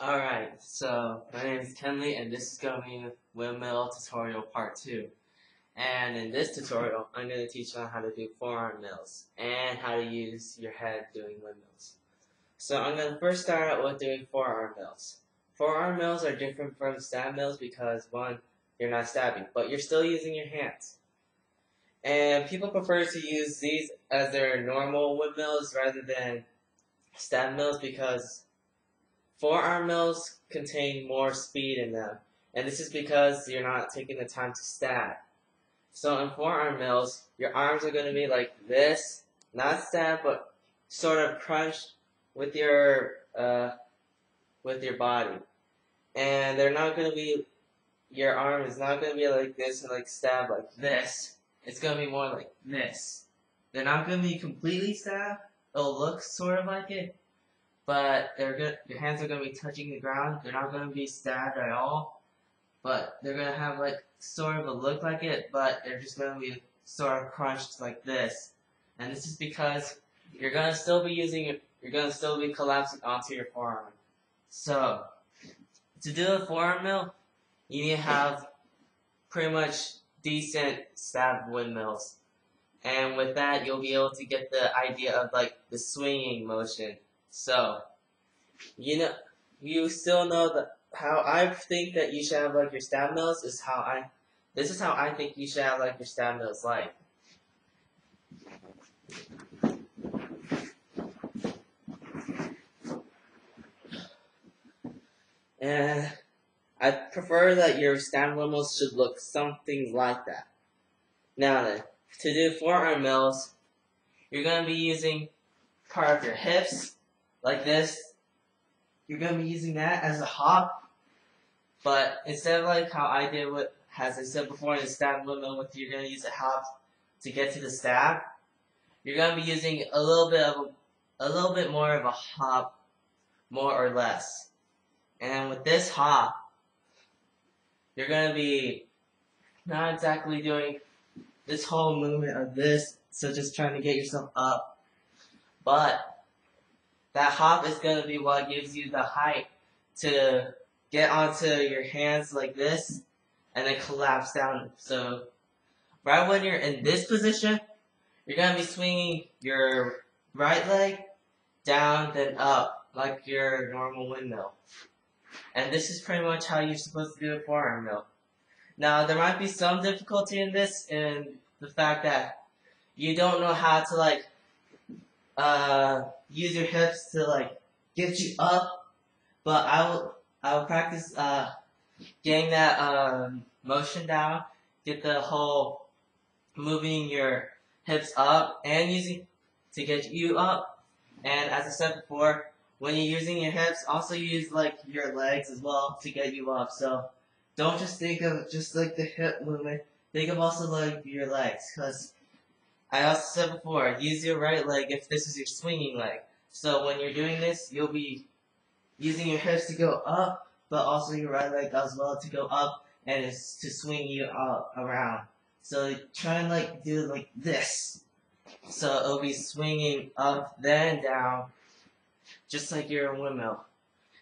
Alright, so my name is Kenley and this is going to be windmill tutorial part 2. And in this tutorial, I'm going to teach you how to do forearm mills and how to use your head doing windmills. So I'm going to first start out with doing forearm mills. Forearm mills are different from stab mills because one, you're not stabbing, but you're still using your hands. And people prefer to use these as their normal windmills rather than stab mills because forearm mills contain more speed in them, and this is because you're not taking the time to stab. So in forearm mills, your arms are going to be like this, not stab, but sort of crunched with your body, and they're not going to be. Your arm is not going to be like this and like stab like this. It's going to be more like this. They're not going to be completely stabbed. It'll look sort of like it, but your hands are going to be touching the ground. They're not going to be stabbed at all, but they're going to have like sort of a look like it, but they're just going to be sort of crunched like this. And this is because you're going to still be collapsing onto your forearm. So, to do a forearm mill, you need to have pretty much decent stab windmills. And with that, you'll be able to get the idea of like the swinging motion. So, you still know that how I think that you should have like your stab mills is this is how I think you should have like your stab mills like. And I prefer that your stab mills should look something like that. Now then, to do forearm mills, you're going to be using part of your hips, like this. You're going to be using that as a hop, but instead of like how I did with, as I said before in the stab windmill, you're going to use a hop to get to the stab. You're going to be using a little bit more of a hop, more or less. And with this hop, you're going to be not exactly doing this whole movement of this, so just trying to get yourself up, but that hop is going to be what gives you the height to get onto your hands like this and then collapse down. So right when you're in this position, you're going to be swinging your right leg down then up like your normal windmill. And this is pretty much how you're supposed to do a forearm mill. Now there might be some difficulty in this in the fact that you don't know how to like use your hips to like get you up, but I will practice getting that motion down, get the whole moving your hips up and using to get you up. And as I said before, when you're using your hips, also use like your legs as well to get you up. So don't just think of just like the hip movement. Think of also like your legs, because I also said before, use your right leg if this is your swinging leg. So when you're doing this, you'll be using your hips to go up, but also your right leg as well to go up, and it's to swing you up around. So try and like do it like this. So it'll be swinging up, then down, just like your windmill.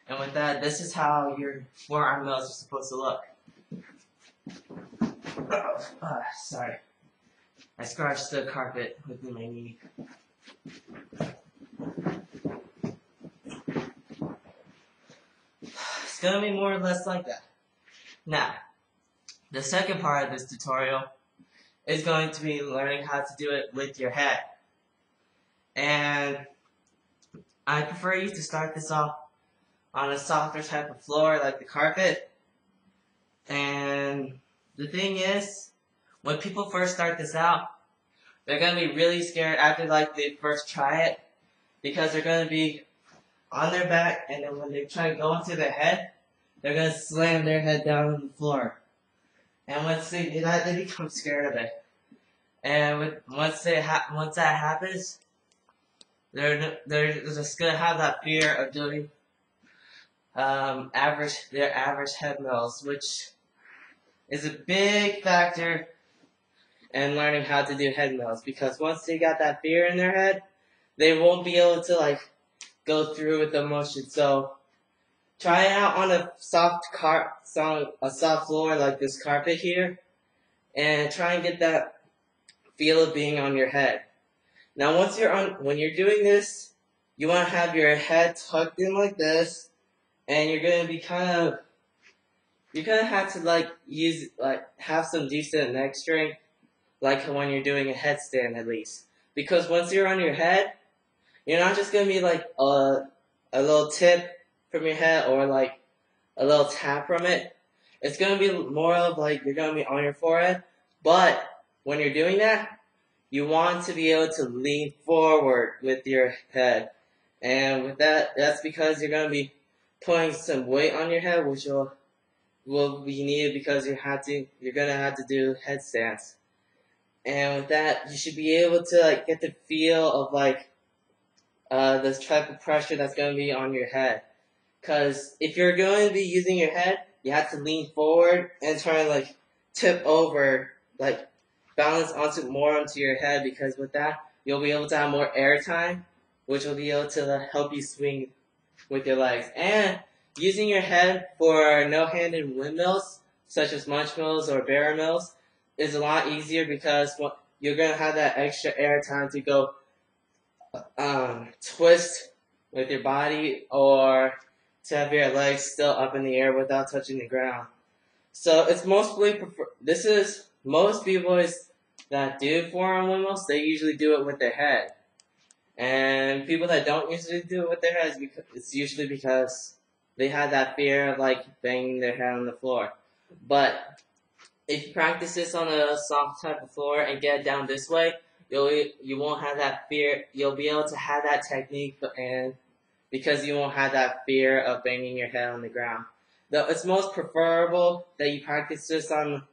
And with that, this is how your forearm mills are supposed to look. Sorry. I scratched the carpet with my knee. It's gonna be more or less like that. Now, the second part of this tutorial is going to be learning how to do it with your head. And I prefer you to start this off on a softer type of floor like the carpet. And the thing is, when people first start this out, they're going to be really scared after like they first try it, because they're going to be on their back, and then when they try to go into their head, they're going to slam their head down on the floor. And once they do that, they become scared of it. And once that happens, they're just going to have that fear of doing their average head mills, which is a big factor in learning how to do head mills, because once they got that fear in their head, they won't be able to like go through with the motion. So try it out on a soft floor like this carpet here, and try and get that feel of being on your head. Now, when you're doing this, you want to have your head tucked in like this, and you're gonna be you're gonna have to have some decent neck strength, like when you're doing a headstand at least. Because once you're on your head, you're not just gonna be like a little tip from your head or like a little tap from it. It's gonna be more of like you're gonna be on your forehead. But when you're doing that, you want to be able to lean forward with your head. And with that, that's because you're gonna be putting some weight on your head, which will be needed because you're gonna have to do headstands. And with that, you should be able to like get the feel of like the type of pressure that's going to be on your head. Because if you're going to be using your head, you have to lean forward and try and like tip over, like balance more onto your head. Because with that, you'll be able to have more air time, which will be able to help you swing with your legs. And using your head for no-handed windmills, such as munch mills or barrel mills, is a lot easier because you're going to have that extra air time to go twist with your body or to have your legs still up in the air without touching the ground. So it's most b-boys that do forearm windmills, they usually do it with their head. And people that don't usually do it with their heads, it's usually because they have that fear of like banging their head on the floor. But if you practice this on a soft type of floor and get down this way, you won't have that fear. You'll be able to have that technique, and because you won't have that fear of banging your head on the ground. Though it's most preferable that you practice this on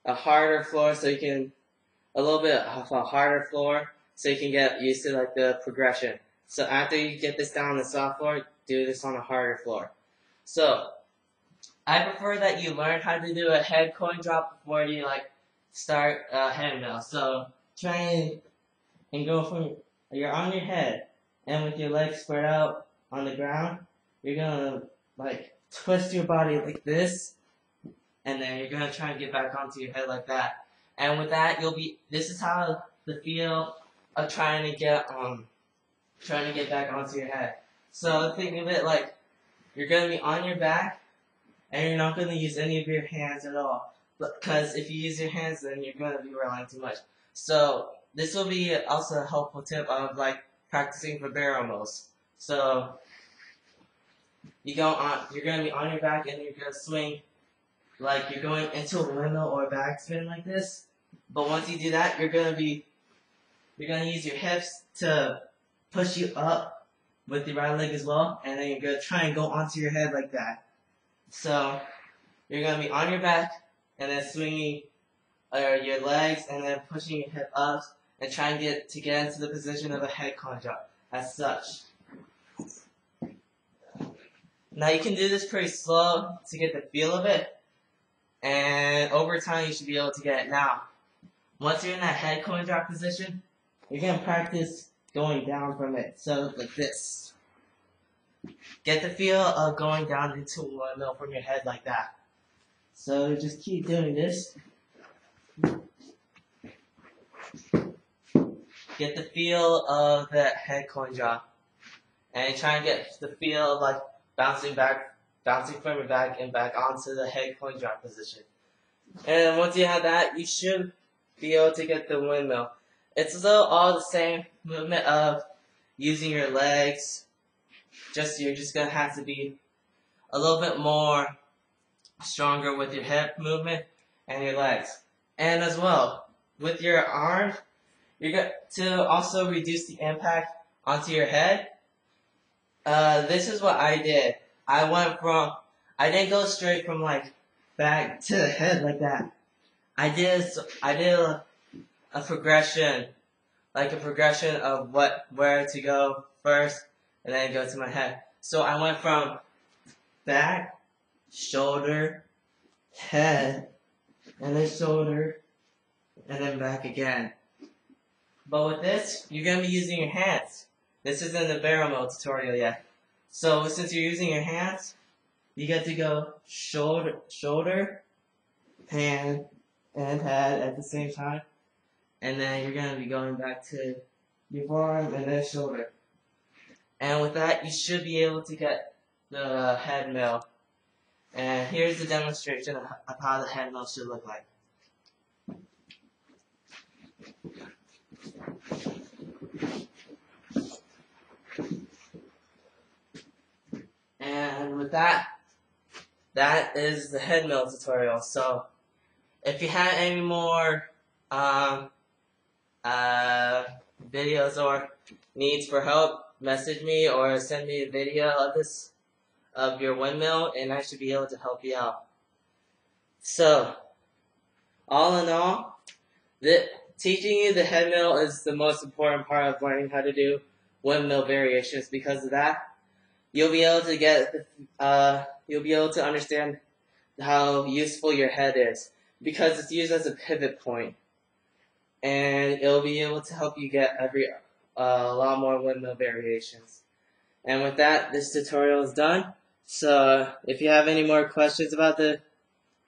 a harder floor, so you can a little bit of a harder floor, so you can get used to like the progression. So after you get this down on the soft floor, do this on a harder floor. So I prefer that you learn how to do a head coin drop before you like start a head mill. So try and go from you're on your head, and with your legs spread out on the ground, you're gonna like twist your body like this, and then you're gonna try and get back onto your head like that. And with that, this is how the feel of trying to get back onto your head. So think of it like you're gonna be on your back, and you're not gonna use any of your hands at all. Because if you use your hands, then you're gonna be relying too much. So this will be also a helpful tip of like practicing for barrel mills. So you're gonna be on your back and you're gonna swing like you're going into a windmill or a backspin like this. But once you do that, you're gonna use your hips to push you up with your right leg as well, and then you're gonna try and go onto your head like that. So you're gonna be on your back and then swinging your legs and then pushing your hip up and trying to get into the position of a head coin drop as such. Now you can do this pretty slow to get the feel of it, and over time you should be able to get it. Now, once you're in that head coin drop position, you're going to practice going down from it. So like this. Get the feel of going down into a windmill from your head like that. So just keep doing this. Get the feel of that head coin drop. And try and get the feel of like bouncing from your back and back onto the head coin drop position. And once you have that, you should be able to get the windmill. It's still all the same movement of using your legs. You're just going to have to be a little bit more stronger with your hip movement and your legs. And as well, with your arms, you're going to also reduce the impact onto your head. This is what I did. I didn't go straight from like back to the head like that. I did a progression, like a progression of where to go first, and then go to my head. So I went from back, shoulder, head, and then shoulder, and then back again. But with this, you're going to be using your hands. This isn't the barrel mill tutorial yet. So since you're using your hands, you get to go shoulder, hand, and head at the same time. And then you're going to be going back to your forearm and then shoulder. And with that, you should be able to get the head mill. And here's the demonstration of how the head mill should look like. And with that, that is the head mill tutorial. So if you have any more videos or needs for help, message me or send me a video of your windmill, and I should be able to help you out. So, all in all, teaching you the head mill is the most important part of learning how to do windmill variations. Because of that, you'll be able to understand how useful your head is, because it's used as a pivot point, and it'll be able to help you get a lot more windmill variations. And with that, this tutorial is done. So if you have any more questions about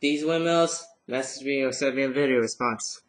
these windmills, message me or send me a video response.